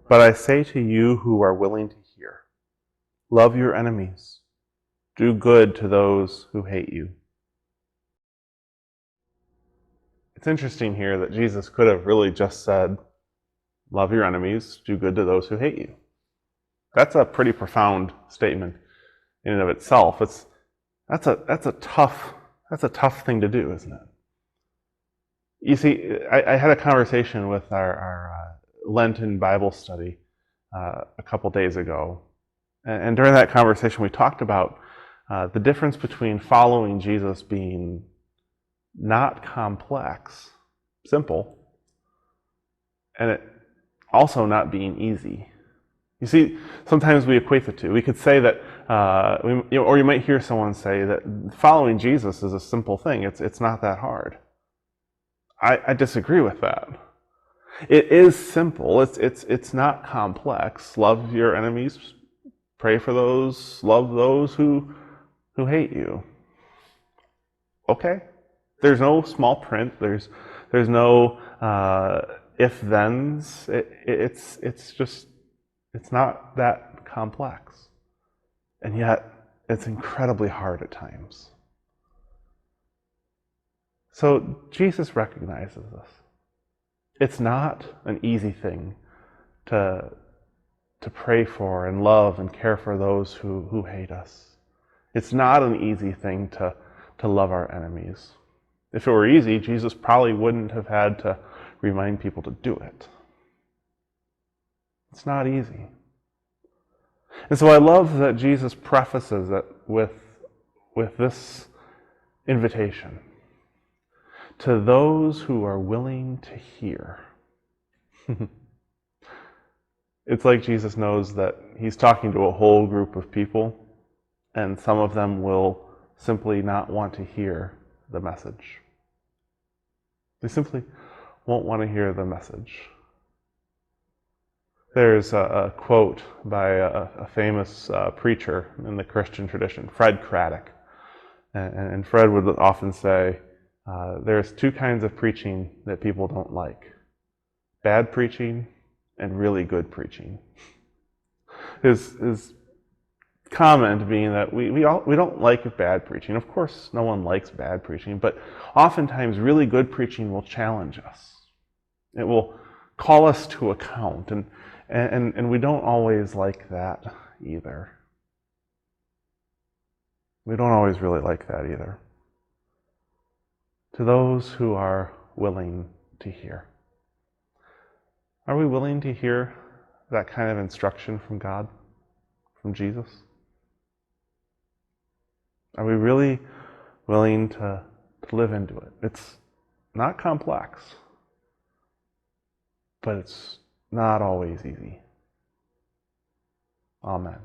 But I say to you who are willing to hear, love your enemies, do good to those who hate you. It's interesting here that Jesus could have really just said, love your enemies, do good to those who hate you. That's a pretty profound statement in and of itself. That's a tough thing to do, isn't it? You see, I had a conversation with our Lenten Bible study a couple days ago, and during that conversation, we talked about the difference between following Jesus being not complex, simple, and it also not being easy. You see, sometimes we equate the two. We could say that, or you might hear someone say that following Jesus is a simple thing. It's not that hard. I disagree with that. It is simple. It's not complex. Love your enemies, pray for those, love those who hate you. Okay. There's no small print. There's no if-thens. It's not that complex. And yet, it's incredibly hard at times. So Jesus recognizes this. It's not an easy thing to pray for and love and care for those who hate us. It's not an easy thing to love our enemies. If it were easy, Jesus probably wouldn't have had to remind people to do it. It's not easy. And so I love that Jesus prefaces it with this invitation. To those who are willing to hear. It's like Jesus knows that he's talking to a whole group of people, and some of them will simply not want to hear the message. They simply won't want to hear the message. There's a quote by a famous preacher in the Christian tradition, Fred Craddock. And Fred would often say, there's two kinds of preaching that people don't like. Bad preaching and really good preaching. His comment being that we don't like bad preaching. Of course, no one likes bad preaching, but oftentimes really good preaching will challenge us. It will call us to account, and we don't always like that either. We don't always really like that either. To those who are willing to hear. Are we willing to hear that kind of instruction from God, from Jesus? Are we really willing to live into it? It's not complex, but it's not always easy. Amen.